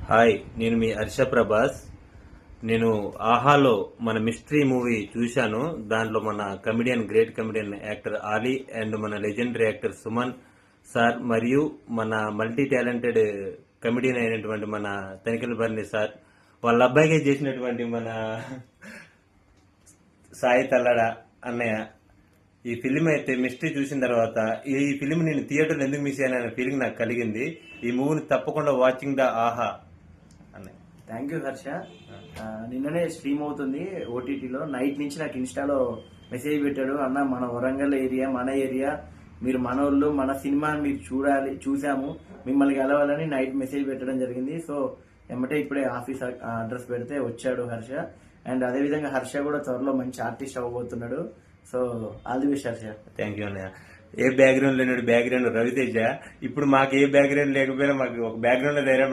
Hi, నేను మీ హర్ష ప్రభాస్. నేను ఆహాలో మన మిస్టరీ మూవీ చూశాను. దాంట్లో మన great comedian actor Ali and మన లెజెండరీ యాక్టర్ సుమన్ సార్ మరియు మన మల్టీ టాలెంటెడ్ కమెడియన్ అయినటువంటి మన తనిఖీల భరణి సార్ వాళ్ళ అబ్బాయికి చేసినటువంటి మన సాయి తల్లడ అన్నయ్య. ఈ ఫిలిం అయితే మిస్టరీ చూసిన తర్వాత ఈ ఫిలిం నేను థియేటర్లో ఎందుకు మిస్ అయ్యాననే ఫీలింగ్ నాకు కలిగింది. ఈ మూవీని తప్పకుండా వాచింగ్ ద ఆహా అన్నయ్య. Thank you Harsha. నిన్ననే స్ట్రీమ్ అవుతుంది ఓటీటీలో. నైట్ నుంచి నాకు ఇన్స్టాలో మెసేజ్ పెట్టాడు, అన్న మన వరంగల్ ఏరియా మన ఏరియా, మీరు మనోళ్ళు మన సినిమా మీరు చూసాము, మిమ్మల్ని కలవాలని నైట్ మెసేజ్ పెట్టడం జరిగింది. సో ఎమ్మటే ఇప్పుడే ఆఫీస్ అడ్రస్ పెడితే వచ్చాడు హర్ష. అండ్ అదేవిధంగా హర్ష కూడా త్వరలో మంచి ఆర్టిస్ట్ అవ్వబోతున్నాడు. So all the best Harsha. Thank you అన్నయ్య. ఏ బ్యాక్గ్రౌండ్ లేని బ్యాక్గ్రౌండ్ రవితేజ. ఇప్పుడు మాకు ఏ బ్యాక్గ్రౌండ్ లేకపోయినా మాకు ఒక బ్యాక్గ్రౌండ్ ధైర్యం